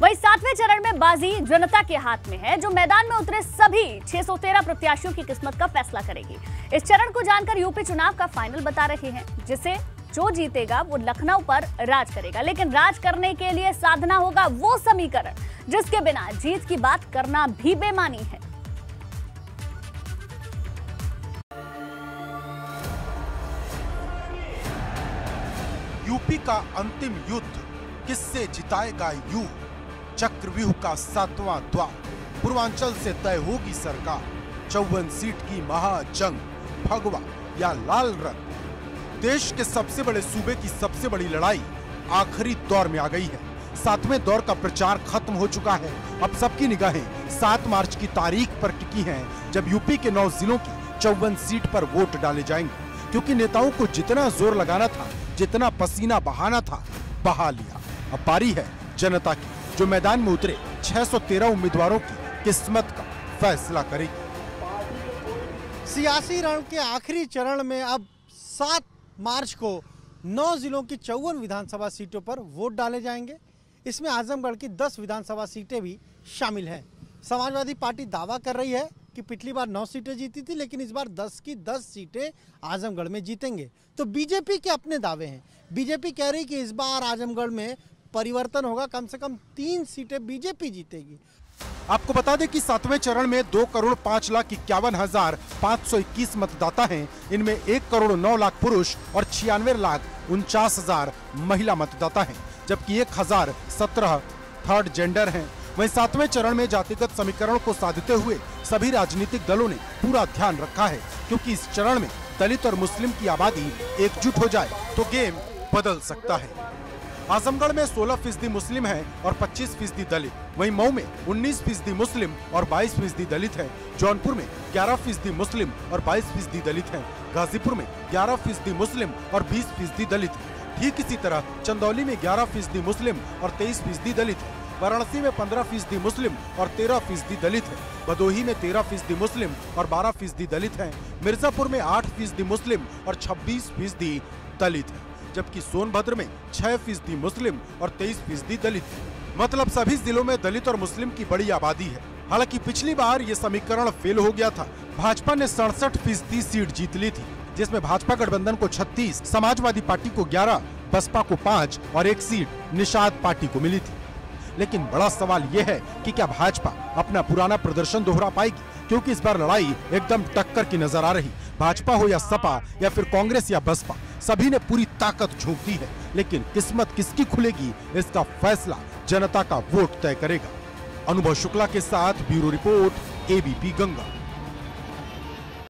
वहीं 7वें चरण में बाजी जनता के हाथ में है, जो मैदान में उतरे सभी 613 प्रत्याशियों की किस्मत का फैसला करेगी। इस चरण को जानकर यूपी चुनाव का फाइनल बता रहे हैं, जिसे जो जीतेगा वो लखनऊ पर राज करेगा। लेकिन राज करने के लिए साधना होगा वो समीकरण जिसके बिना जीत की बात करना भी बेमानी है। यूपी का अंतिम युद्ध किससे जिताएगा यू? चक्रव्यूह का 7वां द्वार, पूर्वांचल से तय होगी सरकार। 54 सीट की महाजंग, भगवा या लाल रंग। देश के सबसे बड़े सूबे की सबसे बड़ी लड़ाई आखिरी दौर में आ गई है। 7वें दौर का प्रचार खत्म हो चुका है। अब सबकी निगाहें 7 मार्च की तारीख पर टिकी हैं, जब यूपी के 9 जिलों की 54 सीट पर वोट डाले जाएंगे। क्योंकि नेताओं को जितना जोर लगाना था, जितना पसीना बहाना था, बहा लिया। अब बारी है जनता की, जो मैदान में उतरे 613 उम्मीदवारों की किस्मत का फैसला करेगी। सियासी रण के आखिरी चरण में अब 7 मार्च को 9 जिलों की 54 विधानसभा सीटों पर वोट डाले जाएंगे। इसमें आजमगढ़ की 10 विधानसभा सीटें भी शामिल हैं। समाजवादी पार्टी दावा कर रही है कि पिछली बार 9 सीटें जीती थी, लेकिन इस बार 10 की 10 सीटें आजमगढ़ में जीतेंगे। तो बीजेपी के अपने दावे हैं। बीजेपी कह रही कि इस बार आजमगढ़ में परिवर्तन होगा, कम से कम 3 सीटें बीजेपी जीतेगी। आपको बता दें कि 7वें चरण में 2,05,51,521 मतदाता हैं। इनमें 1,09,00,000 पुरुष और 96,49,000 महिला मतदाता हैं, जबकि 1,017 थर्ड जेंडर हैं। वहीं 7वें चरण में जातिगत समीकरण को साधते हुए सभी राजनीतिक दलों ने पूरा ध्यान रखा है, क्योंकि इस चरण में दलित और मुस्लिम की आबादी एकजुट हो जाए तो गेम बदल सकता है। आजमगढ़ में 16% मुस्लिम हैं और 25% दलित। वहीं मऊ में 19% मुस्लिम और 22% दलित हैं। जौनपुर में 11% मुस्लिम और 22% दलित हैं। गाजीपुर में 11% मुस्लिम और 20% दलित हैं। ठीक इसी तरह चंदौली में 11% मुस्लिम और 23% दलित हैं। वाराणसी में 15% मुस्लिम और 13% दलित हैं। भदोही में 13% मुस्लिम और 12% दलित हैं। मिर्जापुर में 8% मुस्लिम और 26% दलित हैं, जबकि सोनभद्र में 6% मुस्लिम और 23% दलित हैं। मतलब सभी जिलों में दलित और मुस्लिम की बड़ी आबादी है। हालांकि पिछली बार ये समीकरण फेल हो गया था। भाजपा ने 67% सीट जीत ली थी, जिसमें भाजपा गठबंधन को 36, समाजवादी पार्टी को 11, बसपा को 5 और 1 सीट निषाद पार्टी को मिली थी। लेकिन बड़ा सवाल यह है कि क्या भाजपा अपना पुराना प्रदर्शन दोहरा पाएगी? क्योंकि इस बार लड़ाई एकदम टक्कर की नजर आ रही। भाजपा हो या सपा या फिर कांग्रेस या बसपा, सभी ने पूरी ताकत झोंक दी है। लेकिन किस्मत किसकी खुलेगी, इसका फैसला जनता का वोट तय करेगा। अनुभव शुक्ला के साथ ब्यूरो रिपोर्ट, एबीपी गंगा।